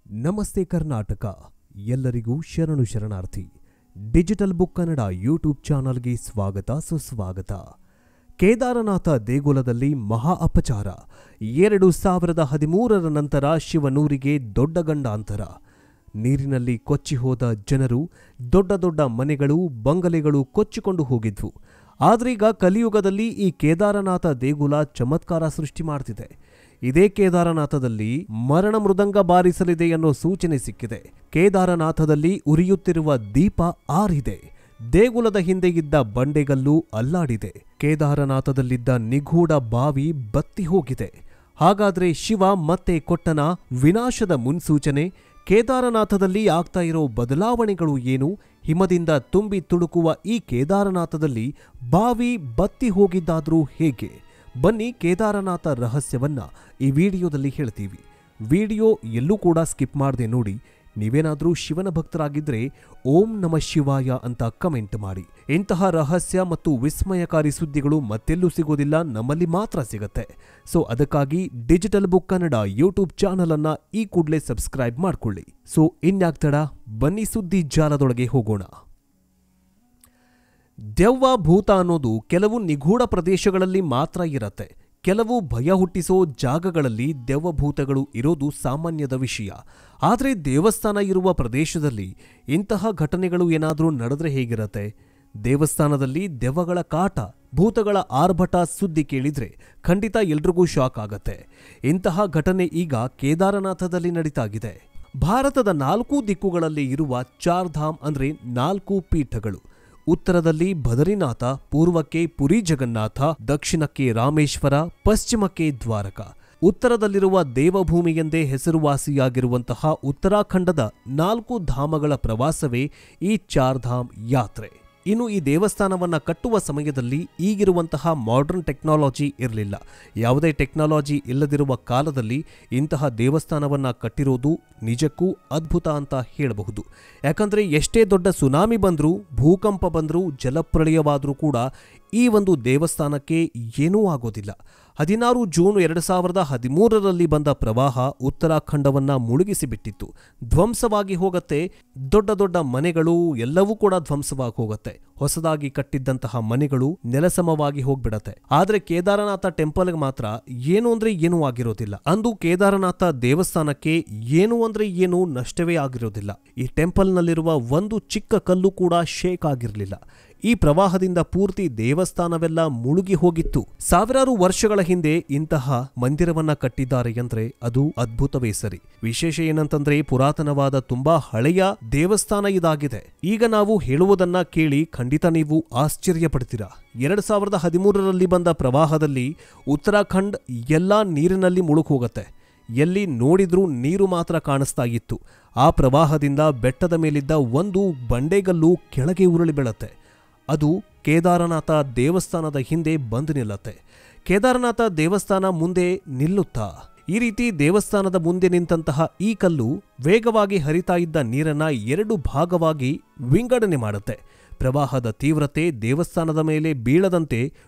ನಮಸ್ತೆ ಕರ್ನಾಟಕ. ಎಲ್ಲರಿಗೂ ಶರಣು ಶರಣಾರ್ಥಿ. ಡಿಜಿಟಲ್ ಬುಕ್ ಕನ್ನಡ ಯೂಟ್ಯೂಬ್ ಚಾನಲ್ಗೆ ಸ್ವಾಗತ ಸುಸ್ವಾಗತ. ಕೇದಾರನಾಥ ದೇಗುಲದಲ್ಲಿ ಮಹಾ ಅಪಚಾರ. 2013 ನಂತರ ಶಿವನೂರಿಗೆ ದೊಡ್ಡ ಗಂಡಾಂತರ. ನೀರಿನಲ್ಲಿ ಕೊಚ್ಚಿಹೋದ ಜನರು, ದೊಡ್ಡ ದೊಡ್ಡ ಮನೆಗಳು, ಬಂಗಲೆಗಳು ಕೊಚ್ಚಿಕೊಂಡು ಹೋಗಿದ್ವು. ಆದ್ರೀಗ ಕಲಿಯುಗದಲ್ಲಿ ಈ ಕೇದಾರನಾಥ ದೇಗುಲ ಚಮತ್ಕಾರ ಸೃಷ್ಟಿ ಮಾಡ್ತಿದೆ. ಇದೇ ಕೇದಾರನಾಥದಲ್ಲಿ ಮರಣ ಮೃದಂಗ ಬಾರಿಸಲಿದೆ ಅನ್ನೋ ಸೂಚನೆ ಸಿಕ್ಕಿದೆ. ಕೇದಾರನಾಥದಲ್ಲಿ ಉರಿಯುತ್ತಿರುವ ದೀಪ ಆರಿದೆ. ದೇಗುಲದ ಹಿಂದೆ ಇದ್ದ ಬಂಡೆಗಲ್ಲು ಅಲ್ಲಾಡಿದೆ. ಕೇದಾರನಾಥದಲ್ಲಿದ್ದ ನಿಗೂಢ ಬಾವಿ ಬತ್ತಿ ಹೋಗಿದೆ. ಹಾಗಾದ್ರೆ ಶಿವ ಮತ್ತೆ ಕೊಟ್ಟನ ವಿನಾಶದ ಮುನ್ಸೂಚನೆ? ಕೇದಾರನಾಥದಲ್ಲಿ ಆಗ್ತಾ ಇರೋ ಬದಲಾವಣೆಗಳು ಏನು? ಹಿಮದಿಂದ ತುಂಬಿ ತುಳುಕುವ ಈ ಕೇದಾರನಾಥದಲ್ಲಿ ಬಾವಿ ಬತ್ತಿ ಹೋಗಿದ್ದಾದ್ರೂ ಹೇಗೆ? ಬನ್ನಿ ಕೇದಾರನಾಥ ರಹಸ್ಯವನ್ನ ಈ ವಿಡಿಯೋದಲ್ಲಿ ಹೇಳ್ತೀವಿ. ವಿಡಿಯೋ ಎಲ್ಲೂ ಕೂಡ ಸ್ಕಿಪ್ ಮಾಡದೆ ನೋಡಿ. ನೀವೇನಾದ್ರೂ ಶಿವನ ಭಕ್ತರಾಗಿದ್ರೆ ಓಂ ನಮಃ ಶಿವಾಯ ಅಂತ ಕಮೆಂಟ್ ಮಾಡಿ. ಇಂತಹ ರಹಸ್ಯ ಮತ್ತು ವಿಸ್ಮಯಕಾರಿ ಸುದ್ದಿಗಳು ಮತ್ತೆಲ್ಲೂ ಸಿಗೋದಿಲ್ಲ, ನಮ್ಮಲ್ಲಿ ಮಾತ್ರ ಸಿಗತ್ತೆ. ಸೊ ಅದಕ್ಕಾಗಿ digital book Kannada YouTube channel ಅನ್ನ ಈ ಕೂಡಲೇ ಸಬ್ಸ್ಕ್ರೈಬ್ ಮಾಡ್ಕೊಳ್ಳಿ. ಸೊ ಇನ್ಯಾಕ್ ತಡ, ಬನ್ನಿ ಸುದ್ದಿ ಜಾಲದೊಳಗೆ ಹೋಗೋಣ. ದೆವ್ವ ಭೂತ ಅನ್ನೋದು ಕೆಲವು ನಿಗೂಢ ಪ್ರದೇಶಗಳಲ್ಲಿ ಮಾತ್ರ ಇರತ್ತೆ. ಕೆಲವು ಭಯ ಹುಟ್ಟಿಸೋ ಜಾಗಗಳಲ್ಲಿ ದೆವ್ವಭೂತಗಳು ಇರೋದು ಸಾಮಾನ್ಯದ ವಿಷಯ. ಆದರೆ ದೇವಸ್ಥಾನ ಇರುವ ಪ್ರದೇಶದಲ್ಲಿ ಇಂತಹ ಘಟನೆಗಳು ಏನಾದರೂ ನಡೆದ್ರೆ ಹೇಗಿರತ್ತೆ? ದೇವಸ್ಥಾನದಲ್ಲಿ ದೆವ್ವಗಳ ಕಾಟ, ಭೂತಗಳ ಆರ್ಭಟ ಸುದ್ದಿ ಕೇಳಿದ್ರೆ ಖಂಡಿತ ಎಲ್ರಿಗೂ ಶಾಕ್ ಆಗತ್ತೆ. ಇಂತಹ ಘಟನೆ ಈಗ ಕೇದಾರನಾಥದಲ್ಲಿ ನಡೀತಾಗಿದೆ. ಭಾರತದ 4 ದಿಕ್ಕುಗಳಲ್ಲಿ ಇರುವ ಚಾರ್ಧಾಮ್ ಅಂದ್ರೆ 4 ಪೀಠಗಳು. ಉತ್ತರದಲ್ಲಿ ಬದರಿನಾಥ, ಪೂರ್ವಕ್ಕೆ ಪುರಿ ಜಗನ್ನಾಥ, ದಕ್ಷಿಣಕ್ಕೆ ರಾಮೇಶ್ವರ, ಪಶ್ಚಿಮಕ್ಕೆ ದ್ವಾರಕ. ಉತ್ತರದಲ್ಲಿರುವ ದೇವಭೂಮಿ ಎಂದೇ ಹೆಸರುವಾಸಿಯಾಗಿರುವಂತಹ ಉತ್ತರಾಖಂಡದ 4 ಧಾಮಗಳ ಪ್ರವಾಸವೇ ಈ ಚಾರ್ಧಾಮ್ ಯಾತ್ರೆ. ಇನ್ನು ಈ ದೇವಸ್ಥಾನವನ್ನ ಕಟ್ಟುವ ಸಮಯದಲ್ಲಿ ಈಗಿರುವಂತಹ ಮಾಡರ್ನ್ ಟೆಕ್ನಾಲಜಿ ಇರಲಿಲ್ಲ. ಯಾವುದೇ ಟೆಕ್ನಾಲಜಿ ಇಲ್ಲದಿರುವ ಕಾಲದಲ್ಲಿ ಇಂತಹ ದೇವಸ್ಥಾನವನ್ನ ಕಟ್ಟಿರೋದು ನಿಜಕ್ಕೂ ಅದ್ಭುತ ಅಂತ ಹೇಳಬಹುದು. ಯಾಕಂದ್ರೆ ಎಷ್ಟೇ ದೊಡ್ಡ ಸುನಾಮಿ ಬಂದರೂ, ಭೂಕಂಪ ಬಂದರೂ, ಜಲಪ್ರಳಯವಾದರೂ ಕೂಡ ಈ ಒಂದು ದೇವಸ್ಥಾನಕ್ಕೆ ಏನೂ ಆಗೋದಿಲ್ಲ. 16 ಜೂನ್ 2013ರಲ್ಲಿ ಬಂದ ಪ್ರವಾಹ ಉತ್ತರಾಖಂಡವನ್ನ ಮುಳುಗಿಸಿಬಿಟ್ಟಿತ್ತು. ಧ್ವಂಸವಾಗಿ ಹೋಗತ್ತೆ. ದೊಡ್ಡ ದೊಡ್ಡ ಮನೆಗಳು ಎಲ್ಲವೂ ಕೂಡ ಧ್ವಂಸವಾಗಿ ಹೋಗತ್ತೆ. ಹೊಸದಾಗಿ ಕಟ್ಟಿದ್ದಂತಹ ಮನೆಗಳು ನೆಲಸಮವಾಗಿ ಹೋಗ್ಬಿಡತ್ತೆ. ಆದ್ರೆ ಕೇದಾರನಾಥ ಟೆಂಪಲ್ಗೆ ಮಾತ್ರ ಏನು ಅಂದ್ರೆ ಏನೂ ಆಗಿರೋದಿಲ್ಲ. ಅಂದು ಕೇದಾರನಾಥ ದೇವಸ್ಥಾನಕ್ಕೆ ಏನು ಅಂದ್ರೆ ಏನು ನಷ್ಟವೇ ಆಗಿರೋದಿಲ್ಲ. ಈ ಟೆಂಪಲ್ನಲ್ಲಿರುವ ಒಂದು ಚಿಕ್ಕ ಕಲ್ಲು ಕೂಡ ಶೇಕ್ ಆಗಿರಲಿಲ್ಲ. ಈ ಪ್ರವಾಹದಿಂದ ಪೂರ್ತಿ ದೇವಸ್ಥಾನವೆಲ್ಲ ಮುಳುಗಿ ಹೋಗಿತ್ತು. ಸಾವಿರಾರು ವರ್ಷಗಳ ಹಿಂದೆ ಇಂತಹ ಮಂದಿರವನ್ನ ಕಟ್ಟಿದ್ದಾರೆ ಅಂದ್ರೆ ಅದು ಅದ್ಭುತವೇ ಸರಿ. ವಿಶೇಷ ಏನಂತಂದ್ರೆ ಪುರಾತನವಾದ ತುಂಬಾ ಹಳೆಯ ದೇವಸ್ಥಾನ ಇದಾಗಿದೆ. ಈಗ ನಾವು ಹೇಳುವುದನ್ನ ಕೇಳಿ ಖಂಡಿತ ನೀವು ಆಶ್ಚರ್ಯ ಪಡ್ತೀರಾ. 2013ರಲ್ಲಿ ಬಂದ ಪ್ರವಾಹದಲ್ಲಿ ಉತ್ತರಾಖಂಡ್ ಎಲ್ಲಾ ನೀರಿನಲ್ಲಿ ಮುಳುಗಿ ಹೋಗತ್ತೆ. ಎಲ್ಲಿ ನೋಡಿದ್ರೂ ನೀರು ಮಾತ್ರ ಕಾಣಿಸ್ತಾ ಇತ್ತು. ಆ ಪ್ರವಾಹದಿಂದ ಬೆಟ್ಟದ ಮೇಲಿದ್ದ ಒಂದು ಬಂಡೆಗಲ್ಲು ಕೆಳಗೆ ಉರುಳಿ ಬೀಳತ್ತೆ. ಅದು ಕೇದಾರನಾಥ ದೇವಸ್ಥಾನದ ಹಿಂದೆ ಬಂದು ನಿಲ್ಲತ್ತೆ. ಕೇದಾರನಾಥ ದೇವಸ್ಥಾನ ಮುಂದೆ ನಿಲ್ಲುತ್ತಾ? ಈ ರೀತಿ ದೇವಸ್ಥಾನದ ಮುಂದೆ ನಿಂತಹ ಈ ಕಲ್ಲು ವೇಗವಾಗಿ ಹರಿತಾ ಇದ್ದ ನೀರನ್ನ 2 ಭಾಗವಾಗಿ ವಿಂಗಡಣೆ ಮಾಡುತ್ತೆ. ಪ್ರವಾಹದ ತೀವ್ರತೆ ದೇವಸ್ಥಾನದ ಮೇಲೆ ಬೀಳದಂತೆ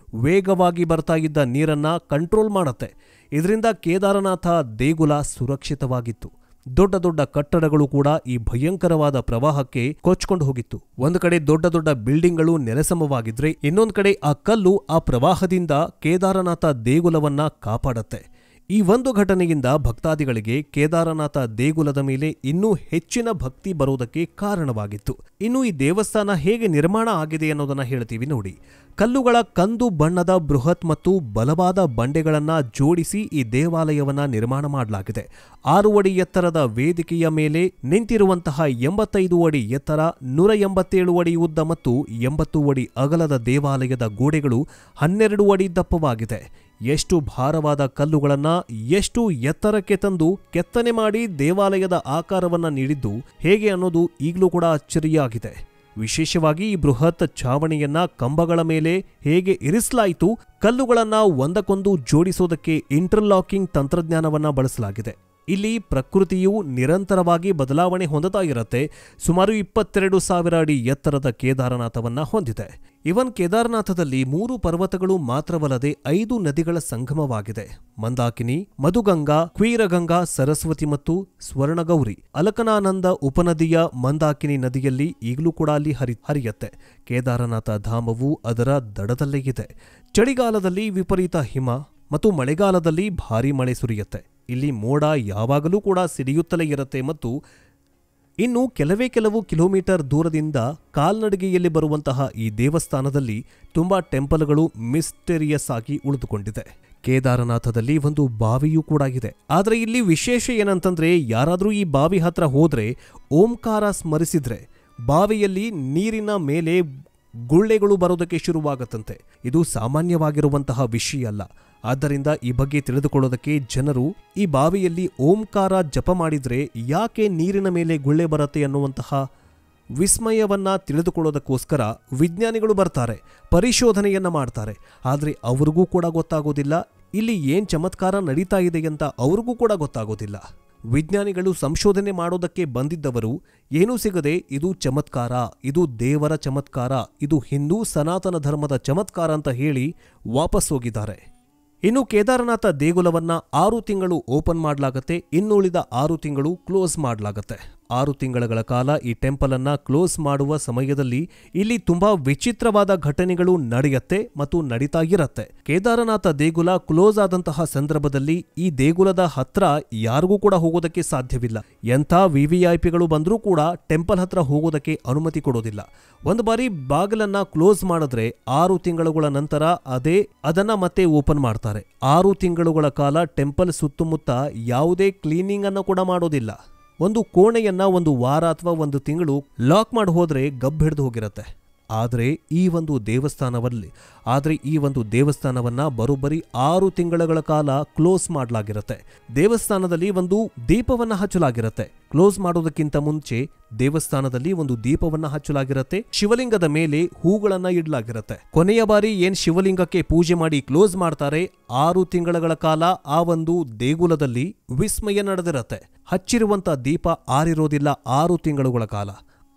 ವೇಗವಾಗಿ ಬರ್ತಾ ಇದ್ದ ನೀರನ್ನ ಕಂಟ್ರೋಲ್ ಮಾಡುತ್ತೆ. ಇದರಿಂದ ಕೇದಾರನಾಥ ದೇಗುಲ ಸುರಕ್ಷಿತವಾಗಿತ್ತು. ದೊಡ್ಡ ದೊಡ್ಡ ಕಟ್ಟಡಗಳು ಕೂಡ ಈ ಭಯಂಕರವಾದ ಪ್ರವಾಹಕ್ಕೆ ಕೊಚ್ಕೊಂಡು ಹೋಗಿತ್ತು. ಒಂದು ಕಡೆ ದೊಡ್ಡ ದೊಡ್ಡ ಬಿಲ್ಡಿಂಗ್ಗಳು ನೆಲಸಮವಾಗಿದ್ರೆ, ಇನ್ನೊಂದು ಕಡೆ ಆ ಕಲ್ಲು ಆ ಪ್ರವಾಹದಿಂದ ಕೇದಾರನಾಥ ದೇಗುಲವನ್ನ ಕಾಪಾಡತ್ತೆ. ಈ ಒಂದು ಘಟನೆಯಿಂದ ಭಕ್ತಾದಿಗಳಿಗೆ ಕೇದಾರನಾಥ ದೇಗುಲದ ಮೇಲೆ ಇನ್ನೂ ಹೆಚ್ಚಿನ ಭಕ್ತಿ ಬರೋದಕ್ಕೆ ಕಾರಣವಾಗಿತ್ತು. ಇನ್ನು ಈ ದೇವಸ್ಥಾನ ಹೇಗೆ ನಿರ್ಮಾಣ ಆಗಿದೆ ಅನ್ನೋದನ್ನ ಹೇಳ್ತೀವಿ ನೋಡಿ. ಕಲ್ಲುಗಳ ಕಂದು ಬಣ್ಣದ ಬೃಹತ್ ಮತ್ತು ಬಲವಾದ ಬಂಡೆಗಳನ್ನ ಜೋಡಿಸಿ ಈ ದೇವಾಲಯವನ್ನ ನಿರ್ಮಾಣ ಮಾಡಲಾಗಿದೆ. 6 ಅಡಿ ಎತ್ತರದ ವೇದಿಕೆಯ ಮೇಲೆ ನಿಂತಿರುವಂತಹ 85 ಅಡಿ ಎತ್ತರ, 187 ಅಡಿ ಉದ್ದ ಮತ್ತು 80 ಅಡಿ ಅಗಲದ ದೇವಾಲಯದ ಗೋಡೆಗಳು 12 ಅಡಿ ದಪ್ಪವಾಗಿದೆ. ಎಷ್ಟು ಭಾರವಾದ ಕಲ್ಲುಗಳನ್ನ ಎಷ್ಟು ಎತ್ತರಕ್ಕೆ ತಂದು ಕೆತ್ತನೆ ಮಾಡಿ ದೇವಾಲಯದ ಆಕಾರವನ್ನ ನೀಡಿದ್ದು ಹೇಗೆ ಅನ್ನೋದು ಈಗಲೂ ಕೂಡ ಅಚ್ಚರಿಯಾಗಿದೆ. ವಿಶೇಷವಾಗಿ ಈ ಬೃಹತ್ ಛಾವಣಿಯನ್ನ ಕಂಬಗಳ ಮೇಲೆ ಹೇಗೆ ಇರಿಸಲಾಯಿತು, ಕಲ್ಲುಗಳನ್ನ ಒಂದಕ್ಕೊಂದು ಜೋಡಿಸೋದಕ್ಕೆ ಇಂಟರ್ಲಾಕಿಂಗ್ ತಂತ್ರಜ್ಞಾನವನ್ನ ಬಳಸಲಾಗಿದೆ. ಇಲ್ಲಿ ಪ್ರಕೃತಿಯು ನಿರಂತರವಾಗಿ ಬದಲಾವಣೆ ಹೊಂದುತ್ತಾ ಇರುತ್ತೆ. ಸುಮಾರು 22,000 ಅಡಿ ಎತ್ತರದ ಕೇದಾರನಾಥವನ್ನ ಹೊಂದಿದೆ. ಇವನ್ ಕೇದಾರನಾಥದಲ್ಲಿ 3 ಪರ್ವತಗಳು ಮಾತ್ರವಲ್ಲದೆ 5 ನದಿಗಳ ಸಂಗಮವಾಗಿದೆ. ಮಂದಾಕಿನಿ, ಮಧುಗಂಗಾ, ಕ್ವೀರಗಂಗಾ, ಸರಸ್ವತಿ ಮತ್ತು ಸ್ವರ್ಣಗೌರಿ. ಅಲಕನಾನಂದ ಉಪನದಿಯ ಮಂದಾಕಿನಿ ನದಿಯಲ್ಲಿ ಈಗಲೂ ಕೂಡ ಅಲ್ಲಿ ಹರಿಯುತ್ತೆ. ಕೇದಾರನಾಥ ಧಾಮವು ಅದರ ದಡದಲ್ಲೇ ಇದೆ. ಚಳಿಗಾಲದಲ್ಲಿ ವಿಪರೀತ ಹಿಮ ಮತ್ತು ಮಳೆಗಾಲದಲ್ಲಿ ಭಾರೀ ಮಳೆ ಸುರಿಯುತ್ತೆ. ಇಲ್ಲಿ ಮೋಡ ಯಾವಾಗಲೂ ಕೂಡ ಸಿಡಿಯುತ್ತಲೇ ಇರುತ್ತೆ ಮತ್ತು ಇನ್ನು ಕೆಲವು ಕಿಲೋಮೀಟರ್ ದೂರದಿಂದ ಕಾಲ್ನಡಿಗೆಯಲ್ಲಿ ಬರುವಂತಹ ಈ ದೇವಸ್ಥಾನದಲ್ಲಿ ತುಂಬಾ ಟೆಂಪಲ್ಗಳು ಮಿಸ್ಟೀರಿಯಸ್ ಆಗಿ ಉಳಿದುಕೊಂಡಿದೆ. ಕೇದಾರನಾಥದಲ್ಲಿ ಒಂದು ಬಾವಿಯೂ ಕೂಡ ಇದೆ. ಆದರೆ ಇಲ್ಲಿ ವಿಶೇಷ ಏನಂತಂದ್ರೆ, ಯಾರಾದರೂ ಈ ಬಾವಿ ಹತ್ರ ಹೋದ್ರೆ ಓಂಕಾರ ಸ್ಮರಿಸಿದ್ರೆ ಬಾವಿಯಲ್ಲಿ ನೀರಿನ ಮೇಲೆ ಗುಳ್ಳೆಗಳು ಬರೋದಕ್ಕೆ ಶುರುವಾಗತ್ತಂತೆ. ಇದು ಸಾಮಾನ್ಯವಾಗಿರುವಂತಹ ವಿಷಯ ಅಲ್ಲ. ಆದ್ದರಿಂದ ಈ ಬಗ್ಗೆ ತಿಳಿದುಕೊಳ್ಳೋದಕ್ಕೆ ಜನರು ಈ ಬಾವಿಯಲ್ಲಿ ಓಂಕಾರ ಜಪ ಮಾಡಿದ್ರೆ ಯಾಕೆ ನೀರಿನ ಮೇಲೆ ಗುಳ್ಳೆ ಬರುತ್ತೆ ಅನ್ನುವಂತಹ ವಿಸ್ಮಯವನ್ನ ತಿಳಿದುಕೊಳ್ಳೋದಕ್ಕೋಸ್ಕರ ವಿಜ್ಞಾನಿಗಳು ಬರ್ತಾರೆ, ಪರಿಶೋಧನೆಯನ್ನ ಮಾಡ್ತಾರೆ. ಆದರೆ ಅವ್ರಿಗೂ ಕೂಡ ಗೊತ್ತಾಗೋದಿಲ್ಲ ಇಲ್ಲಿ ಏನ್ ಚಮತ್ಕಾರ ನಡೀತಾ ಇದೆ ಅಂತ. ಅವ್ರಿಗೂ ಕೂಡ ಗೊತ್ತಾಗೋದಿಲ್ಲ. ವಿಜ್ಞಾನಿಗಳು ಸಂಶೋಧನೆ ಮಾಡೋದಕ್ಕೆ ಬಂದಿದ್ದವರು ಏನೂ ಸಿಗದೆ ಇದು ಚಮತ್ಕಾರ, ಇದು ದೇವರ ಚಮತ್ಕಾರ, ಇದು ಹಿಂದೂ ಸನಾತನ ಧರ್ಮದ ಚಮತ್ಕಾರ ಅಂತ ಹೇಳಿ ವಾಪಸ್ ಹೋಗಿದ್ದಾರೆ. ಇನ್ನು ಕೇದಾರನಾಥ ದೇಗುಲವನ್ನ 6 ತಿಂಗಳು ಓಪನ್ ಮಾಡಲಾಗತ್ತೆ, ಇನ್ನುಳಿದ 6 ತಿಂಗಳು ಕ್ಲೋಸ್ ಮಾಡಲಾಗತ್ತೆ. 6 ತಿಂಗಳ ಕಾಲ ಈ ಟೆಂಪಲ್ ಅನ್ನ ಕ್ಲೋಸ್ ಮಾಡುವ ಸಮಯದಲ್ಲಿ ಇಲ್ಲಿ ತುಂಬಾ ವಿಚಿತ್ರವಾದ ಘಟನೆಗಳು ನಡೆಯುತ್ತೆ ಮತ್ತು ನಡೀತಾ ಇರತ್ತೆ. ಕೇದಾರನಾಥ ದೇಗುಲ ಕ್ಲೋಸ್ ಆದಂತಹ ಸಂದರ್ಭದಲ್ಲಿ ಈ ದೇಗುಲದ ಹತ್ರ ಯಾರಿಗೂ ಕೂಡ ಹೋಗೋದಕ್ಕೆ ಸಾಧ್ಯವಿಲ್ಲ. ಎಂಥ ವಿವಿಐಪಿಗಳು ಬಂದರೂ ಕೂಡ ಟೆಂಪಲ್ ಹತ್ರ ಹೋಗೋದಕ್ಕೆ ಅನುಮತಿ ಕೊಡೋದಿಲ್ಲ. ಒಂದು ಬಾರಿ ಬಾಗಿಲನ್ನ ಕ್ಲೋಸ್ ಮಾಡಿದ್ರೆ 6 ತಿಂಗಳುಗಳ ನಂತರ ಅದನ್ನ ಮತ್ತೆ ಓಪನ್ ಮಾಡ್ತಾರೆ. 6 ತಿಂಗಳುಗಳ ಕಾಲ ಟೆಂಪಲ್ ಸುತ್ತಮುತ್ತ ಯಾವುದೇ ಕ್ಲೀನಿಂಗ್ ಅನ್ನು ಕೂಡ ಮಾಡೋದಿಲ್ಲ. ಒಂದು ಕೋಣೆಯನ್ನ 1 ವಾರ ಅಥವಾ 1 ತಿಂಗಳು ಲಾಕ್ ಮಾಡಿ ಹೋದ್ರೆ ಗಬ್ಬು ಹಿಡಿದು ಹೋಗಿರತ್ತೆ. ಆದರೆ ಈ ಒಂದು ದೇವಸ್ಥಾನವನ್ನ ಬರೋಬ್ಬರಿ 6 ತಿಂಗಳ ಕಾಲ ಕ್ಲೋಸ್ ಮಾಡಲಾಗಿರುತ್ತೆ. ದೇವಸ್ಥಾನದಲ್ಲಿ ಒಂದು ದೀಪವನ್ನ ಹಚ್ಚಲಾಗಿರುತ್ತೆ. ಕ್ಲೋಸ್ ಮಾಡೋದಕ್ಕಿಂತ ಮುಂಚೆ ದೇವಸ್ಥಾನದಲ್ಲಿ ಒಂದು ದೀಪವನ್ನ ಹಚ್ಚಲಾಗಿರುತ್ತೆ. ಶಿವಲಿಂಗದ ಮೇಲೆ ಹೂಗಳನ್ನ ಇಡಲಾಗಿರುತ್ತೆ. ಕೊನೆಯ ಬಾರಿ ಏನ್ ಶಿವಲಿಂಗಕ್ಕೆ ಪೂಜೆ ಮಾಡಿ ಕ್ಲೋಸ್ ಮಾಡ್ತಾರೆ, 6 ತಿಂಗಳ ಕಾಲ ಆ ಒಂದು ದೇಗುಲದಲ್ಲಿ ವಿಸ್ಮಯ ನಡೆದಿರತ್ತೆ. ಹಚ್ಚಿರುವಂತ ದೀಪ ಆರಿರೋದಿಲ್ಲ 6 ತಿಂಗಳುಗಳ ಕಾಲ.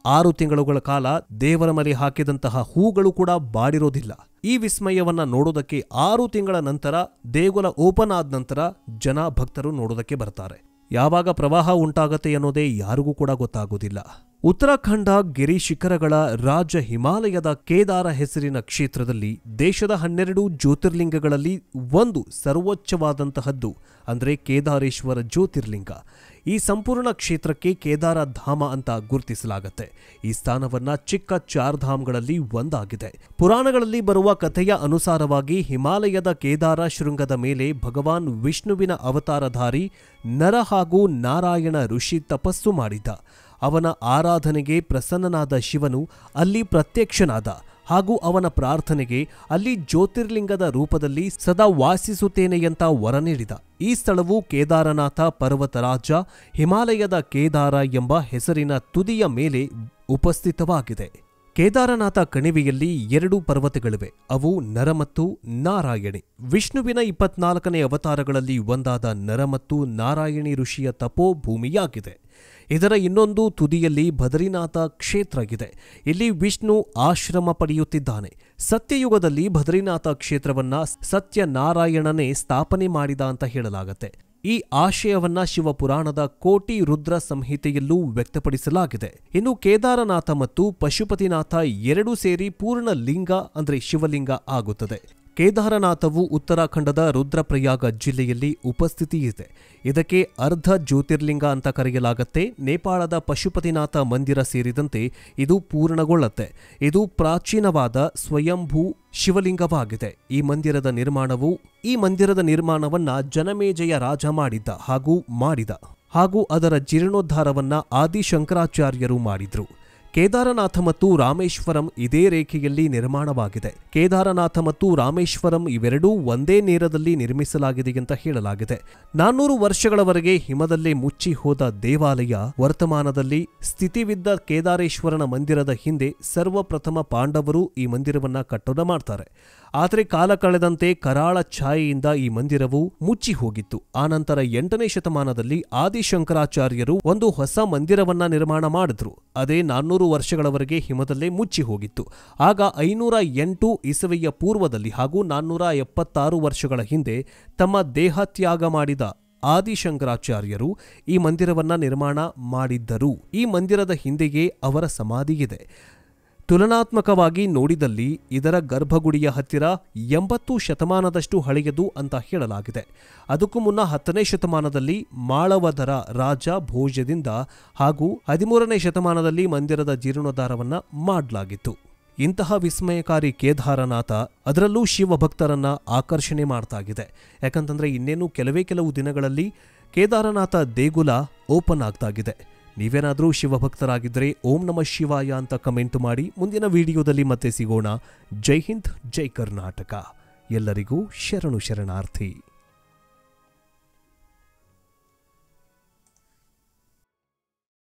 6 ತಿಂಗಳುಗಳ ಕಾಲ ದೇವರ ಮೇಲೆ ಹಾಕಿದಂತಹ ಹೂಗಳು ಕೂಡ ಬಾಡಿರೋದಿಲ್ಲ. ಈ ವಿಸ್ಮಯವನ್ನ ನೋಡೋದಕ್ಕೆ 6 ತಿಂಗಳ ನಂತರ ದೇಗುಲ ಓಪನ್ ಆದ ನಂತರ ಭಕ್ತರು ನೋಡೋದಕ್ಕೆ ಬರ್ತಾರೆ. ಯಾವಾಗ ಪ್ರವಾಹ ಉಂಟಾಗತ್ತೆ ಅನ್ನೋದೇ ಯಾರಿಗೂ ಕೂಡ ಗೊತ್ತಾಗೋದಿಲ್ಲ. ಉತ್ತರಾಖಂಡ ಗಿರಿ ಶಿಖರಗಳ ರಾಜ ಹಿಮಾಲಯದ ಕೇದಾರ ಹೆಸರಿನ ಕ್ಷೇತ್ರದಲ್ಲಿ ದೇಶದ 12 ಜ್ಯೋತಿರ್ಲಿಂಗಗಳಲ್ಲಿ ಒಂದು ಸರ್ವೋಚ್ಚವಾದಂತಹದ್ದು ಅಂದರೆ ಕೇದಾರೇಶ್ವರ ಜ್ಯೋತಿರ್ಲಿಂಗ. ಈ ಸಂಪೂರ್ಣ ಕ್ಷೇತ್ರಕ್ಕೆ ಕೇದಾರ ಧಾಮ ಅಂತ ಗುರುತಿಸಲಾಗುತ್ತೆ. ಈ ಸ್ಥಾನವನ್ನ ಚಿಕ್ಕ 4 ಧಾಮ್ಗಳಲ್ಲಿ ಒಂದಾಗಿದೆ. ಪುರಾಣಗಳಲ್ಲಿ ಬರುವ ಕಥೆಯ ಅನುಸಾರವಾಗಿ ಹಿಮಾಲಯದ ಕೇದಾರ ಶೃಂಗದ ಮೇಲೆ ಭಗವಾನ್ ವಿಷ್ಣುವಿನ ಅವತಾರಧಾರಿ ನರ ಹಾಗೂ ನಾರಾಯಣ ಋಷಿ ತಪಸ್ಸು ಮಾಡಿದ್ದ. ಅವನ ಆರಾಧನೆಗೆ ಪ್ರಸನ್ನನಾದ ಶಿವನು ಅಲ್ಲಿ ಪ್ರತ್ಯಕ್ಷನಾದ ಹಾಗೂ ಅವನ ಪ್ರಾರ್ಥನೆಗೆ ಅಲ್ಲಿ ಜ್ಯೋತಿರ್ಲಿಂಗದ ರೂಪದಲ್ಲಿ ಸದಾ ವಾಸಿಸುತ್ತೇನೆ ಅಂತ ವರ ನೀಡಿದ. ಈ ಸ್ಥಳವು ಕೇದಾರನಾಥ ಪರ್ವತರಾಜ ಹಿಮಾಲಯದ ಕೇದಾರ ಎಂಬ ಹೆಸರಿನ ತುದಿಯ ಮೇಲೆ ಉಪಸ್ಥಿತವಾಗಿದೆ. ಕೇದಾರನಾಥ ಕಣಿವೆಯಲ್ಲಿ 2 ಪರ್ವತಗಳಿವೆ. ಅವು ನರ ಮತ್ತು ನಾರಾಯಣಿ. ವಿಷ್ಣುವಿನ 24ನೇ ಅವತಾರಗಳಲ್ಲಿ ಒಂದಾದ ನರ ಮತ್ತು ನಾರಾಯಣಿ ಋಷಿಯ ತಪೋ ಭೂಮಿಯಾಗಿದೆ. ಇದರ ಇನ್ನೊಂದು ತುದಿಯಲ್ಲಿ ಬದರಿನಾಥ ಕ್ಷೇತ್ರ ಇದೆ. ಇಲ್ಲಿ ವಿಷ್ಣು ಆಶ್ರಮ ಪಡೆಯುತ್ತಿದ್ದಾನೆ. ಸತ್ಯಯುಗದಲ್ಲಿ ಬದರಿನಾಥ ಕ್ಷೇತ್ರವನ್ನ ಸತ್ಯನಾರಾಯಣನೇ ಸ್ಥಾಪನೆ ಮಾಡಿದ ಅಂತ ಹೇಳಲಾಗುತ್ತೆ. ಈ ಆಶಯವನ್ನ ಶಿವಪುರಾಣದ ಕೋಟಿ ರುದ್ರ ಸಂಹಿತೆಯಲ್ಲೂ ವ್ಯಕ್ತಪಡಿಸಲಾಗಿದೆ. ಇನ್ನು ಕೇದಾರನಾಥ ಮತ್ತು ಪಶುಪತಿನಾಥ ಎರಡೂ ಸೇರಿ ಪೂರ್ಣ ಲಿಂಗ ಅಂದ್ರೆ ಶಿವಲಿಂಗ ಆಗುತ್ತದೆ. ಕೇದಾರನಾಥವು ಉತ್ತರಾಖಂಡದ ರುದ್ರಪ್ರಯಾಗ ಜಿಲ್ಲೆಯಲ್ಲಿ ಉಪಸ್ಥಿತಿ ಇದೆ. ಇದಕ್ಕೆ ಅರ್ಧ ಜ್ಯೋತಿರ್ಲಿಂಗ ಅಂತ ಕರೆಯಲಾಗುತ್ತೆ. ನೇಪಾಳದ ಪಶುಪತಿನಾಥ ಮಂದಿರ ಸೇರಿದಂತೆ ಇದು ಪೂರ್ಣಗೊಳ್ಳುತ್ತೆ. ಇದು ಪ್ರಾಚೀನವಾದ ಸ್ವಯಂಭೂ ಶಿವಲಿಂಗವಾಗಿದೆ. ಈ ಮಂದಿರದ ನಿರ್ಮಾಣವನ್ನ ಜನಮೇಜಯ ರಾಜ ಮಾಡಿದ ಹಾಗೂ ಅದರ ಜೀರ್ಣೋದ್ಧಾರವನ್ನ ಆದಿಶಂಕರಾಚಾರ್ಯರು ಮಾಡಿದ್ರು. ಕೇದಾರನಾಥ ಮತ್ತು ರಾಮೇಶ್ವರಂ ಇದೇ ರೇಖೆಯಲ್ಲಿ ನಿರ್ಮಾಣವಾಗಿದೆ. ಕೇದಾರನಾಥ ಮತ್ತು ರಾಮೇಶ್ವರಂ ಇವೆರಡೂ ಒಂದೇ ನೇರದಲ್ಲಿ ನಿರ್ಮಿಸಲಾಗಿದೆ ಅಂತ ಹೇಳಲಾಗಿದೆ. 400 ವರ್ಷಗಳವರೆಗೆ ಹಿಮದಲ್ಲೇ ಮುಚ್ಚಿ ಹೋದ ದೇವಾಲಯ ವರ್ತಮಾನದಲ್ಲಿ ಸ್ಥಿತಿವಿದ್ದ ಕೇದಾರೇಶ್ವರನ ಮಂದಿರದ ಹಿಂದೆ ಸರ್ವಪ್ರಥಮ ಪಾಂಡವರು ಈ ಮಂದಿರವನ್ನ ಕಟ್ಟಡ ಮಾಡ್ತಾರೆ. ಆದರೆ ಕಾಲ ಕಳೆದಂತೆ ಕರಾಳ ಛಾಯೆಯಿಂದ ಈ ಮಂದಿರವು ಮುಚ್ಚಿ ಹೋಗಿತ್ತು. ಆನಂತರ 8ನೇ ಶತಮಾನದಲ್ಲಿ ಆದಿಶಂಕರಾಚಾರ್ಯರು ಒಂದು ಹೊಸ ಮಂದಿರವನ್ನ ನಿರ್ಮಾಣ ಮಾಡಿದ್ರು. ಅದೇ 400 ವರ್ಷಗಳವರೆಗೆ ಹಿಮದಲ್ಲೇ ಮುಚ್ಚಿ ಹೋಗಿತ್ತು. ಆಗ 508 ಇಸವಿಯ ಪೂರ್ವದಲ್ಲಿ ಹಾಗೂ 476 ವರ್ಷಗಳ ಹಿಂದೆ ತಮ್ಮ ದೇಹತ್ಯಾಗ ಮಾಡಿದ ಆದಿಶಂಕರಾಚಾರ್ಯರು ಈ ಮಂದಿರವನ್ನ ನಿರ್ಮಾಣ ಮಾಡಿದ್ದರು. ಈ ಮಂದಿರದ ಹಿಂದೆಯೇ ಅವರ ಸಮಾಧಿಯಿದೆ. ತುಲನಾತ್ಮಕವಾಗಿ ನೋಡಿದಲ್ಲಿ ಇದರ ಗರ್ಭಗುಡಿಯ ಹತ್ತಿರ 80 ಶತಮಾನದಷ್ಟು ಹಳೆಯದು ಅಂತ ಹೇಳಲಾಗಿದೆ. ಅದಕ್ಕೂ ಮುನ್ನ 10ನೇ ಶತಮಾನದಲ್ಲಿ ಮಾಳವದರ ರಾಜ ಭೋಜದಿಂದ ಹಾಗೂ 13ನೇ ಶತಮಾನದಲ್ಲಿ ಮಂದಿರದ ಜೀರ್ಣೋದ್ಧಾರವನ್ನ ಮಾಡಲಾಗಿತ್ತು. ಇಂತಹ ವಿಸ್ಮಯಕಾರಿ ಕೇದಾರನಾಥ ಅದರಲ್ಲೂ ಶಿವಭಕ್ತರನ್ನ ಆಕರ್ಷಣೆ ಮಾಡ್ತಾಗಿದೆ. ಯಾಕಂತಂದ್ರೆ ಇನ್ನೇನು ಕೆಲವು ದಿನಗಳಲ್ಲಿ ಕೇದಾರನಾಥ ದೇಗುಲ ಓಪನ್ ಆಗ್ತಾಗಿದೆ. ನೀವೇನಾದರೂ ಶಿವಭಕ್ತರಾಗಿದ್ದರೆ ಓಂ ನಮಃ ಶಿವಾಯ ಅಂತ ಕಮೆಂಟ್ ಮಾಡಿ. ಮುಂದಿನ ವಿಡಿಯೋದಲ್ಲಿ ಮತ್ತೆ ಸಿಗೋಣ. ಜೈ ಹಿಂದ್, ಜೈ ಕರ್ನಾಟಕ. ಎಲ್ಲರಿಗೂ ಶರಣು ಶರಣಾರ್ಥಿ.